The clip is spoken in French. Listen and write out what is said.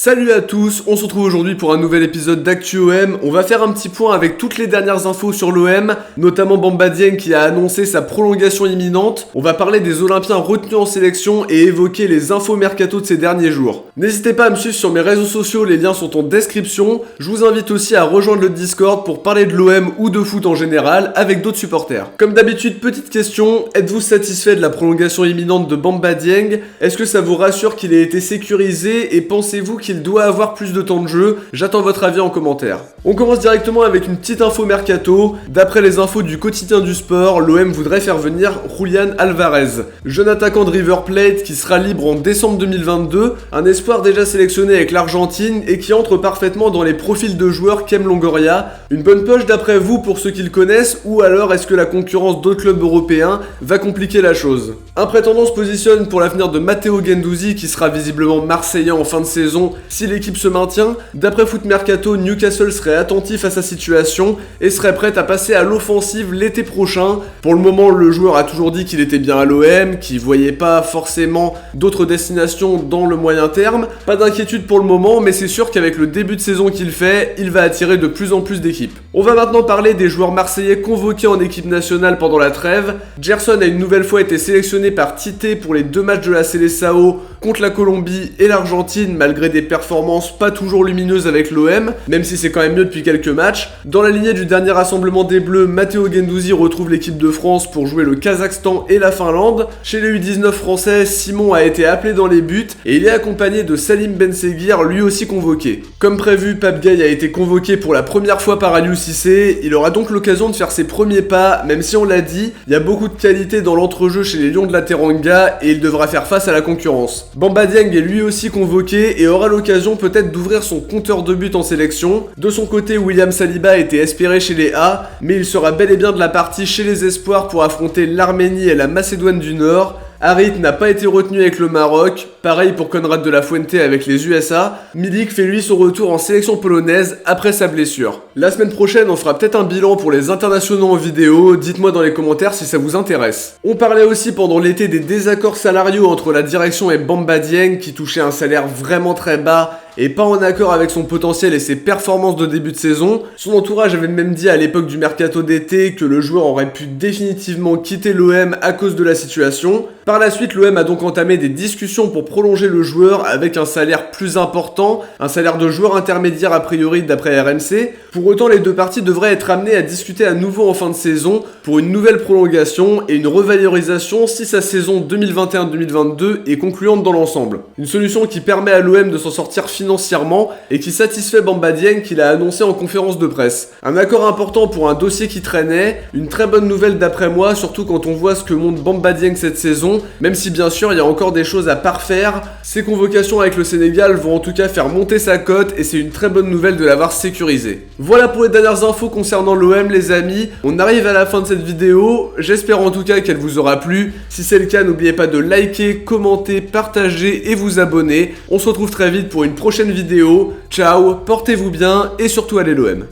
Salut à tous, on se retrouve aujourd'hui pour un nouvel épisode d'ActuOM. On va faire un petit point avec toutes les dernières infos sur l'OM, notamment Bamba Dieng qui a annoncé sa prolongation imminente. On va parler des Olympiens retenus en sélection et évoquer les infos mercato de ces derniers jours. N'hésitez pas à me suivre sur mes réseaux sociaux, les liens sont en description. Je vous invite aussi à rejoindre le Discord pour parler de l'OM ou de foot en général avec d'autres supporters. Comme d'habitude, petite question, êtes-vous satisfait de la prolongation imminente de Bamba Dieng? Est-ce que ça vous rassure qu'il ait été sécurisé et pensez-vous qu'il doit avoir plus de temps de jeu? J'attends votre avis en commentaire. On commence directement avec une petite info mercato. D'après les infos du quotidien du sport, l'OM voudrait faire venir Julián Álvarez, jeune attaquant de River Plate qui sera libre en décembre 2022, un espoir déjà sélectionné avec l'Argentine et qui entre parfaitement dans les profils de joueurs qu'aime Longoria. Une bonne poche d'après vous pour ceux qui le connaissent, ou alors est-ce que la concurrence d'autres clubs européens va compliquer la chose? Un prétendant se positionne pour l'avenir de Matteo Guendouzi qui sera visiblement marseillais en fin de saison si l'équipe se maintient. D'après Foot Mercato, Newcastle serait attentif à sa situation et serait prêt à passer à l'offensive l'été prochain. Pour le moment, le joueur a toujours dit qu'il était bien à l'OM, qu'il voyait pas forcément d'autres destinations dans le moyen terme. Pas d'inquiétude pour le moment, mais c'est sûr qu'avec le début de saison qu'il fait, il va attirer de plus en plus d'équipes. On va maintenant parler des joueurs marseillais convoqués en équipe nationale pendant la trêve. Gerson a une nouvelle fois été sélectionné par Tite pour les 2 matchs de la Seleção contre la Colombie et l'Argentine, malgré des performances pas toujours lumineuses avec l'OM, même si c'est quand même mieux depuis quelques matchs. Dans la lignée du dernier rassemblement des Bleus, Matteo Guendouzi retrouve l'équipe de France pour jouer le Kazakhstan et la Finlande. Chez les U19 français, Simon a été appelé dans les buts et il est accompagné de Salim Benseghir, lui aussi convoqué. Comme prévu, Pape Gueye a été convoqué pour la première fois par Aliou Cissé. Il aura donc l'occasion de faire ses premiers pas, même si on l'a dit, il y a beaucoup de qualité dans l'entrejeu chez les Lions de la Teranga et il devra faire face à la concurrence. Bamba Dieng est lui aussi convoqué et aura l'occasion peut-être d'ouvrir son compteur de buts en sélection. De son côté, William Saliba a été espéré chez les A, mais il sera bel et bien de la partie chez les espoirs pour affronter l'Arménie et la Macédoine du Nord. Harit n'a pas été retenu avec le Maroc, pareil pour Konrad de la Fuente avec les USA. Milik fait lui son retour en sélection polonaise après sa blessure. La semaine prochaine, on fera peut-être un bilan pour les internationaux en vidéo, dites-moi dans les commentaires si ça vous intéresse. On parlait aussi pendant l'été des désaccords salariaux entre la direction et Bamba Dieng qui touchait un salaire vraiment très bas et pas en accord avec son potentiel et ses performances de début de saison. Son entourage avait même dit à l'époque du mercato d'été que le joueur aurait pu définitivement quitter l'OM à cause de la situation. Par la suite, l'OM a donc entamé des discussions pour prolonger le joueur avec un salaire plus important, un salaire de joueur intermédiaire a priori d'après RMC. Pour autant, les deux parties devraient être amenées à discuter à nouveau en fin de saison pour une nouvelle prolongation et une revalorisation si sa saison 2021-2022 est concluante dans l'ensemble. Une solution qui permet à l'OM de s'en sortir financièrement et qui satisfait Bamba Dieng qu'il a annoncé en conférence de presse. Un accord important pour un dossier qui traînait, une très bonne nouvelle d'après moi, surtout quand on voit ce que montre Bamba Dieng cette saison, même si bien sûr il y a encore des choses à parfaire. Ses convocations avec le Sénégal vont en tout cas faire monter sa cote et c'est une très bonne nouvelle de l'avoir sécurisé. Voilà pour les dernières infos concernant l'OM les amis, on arrive à la fin de cette vidéo, j'espère en tout cas qu'elle vous aura plu. Si c'est le cas, n'oubliez pas de liker, commenter, partager et vous abonner. On se retrouve très vite pour une prochaine vidéo. Ciao, portez-vous bien et surtout allez l'OM.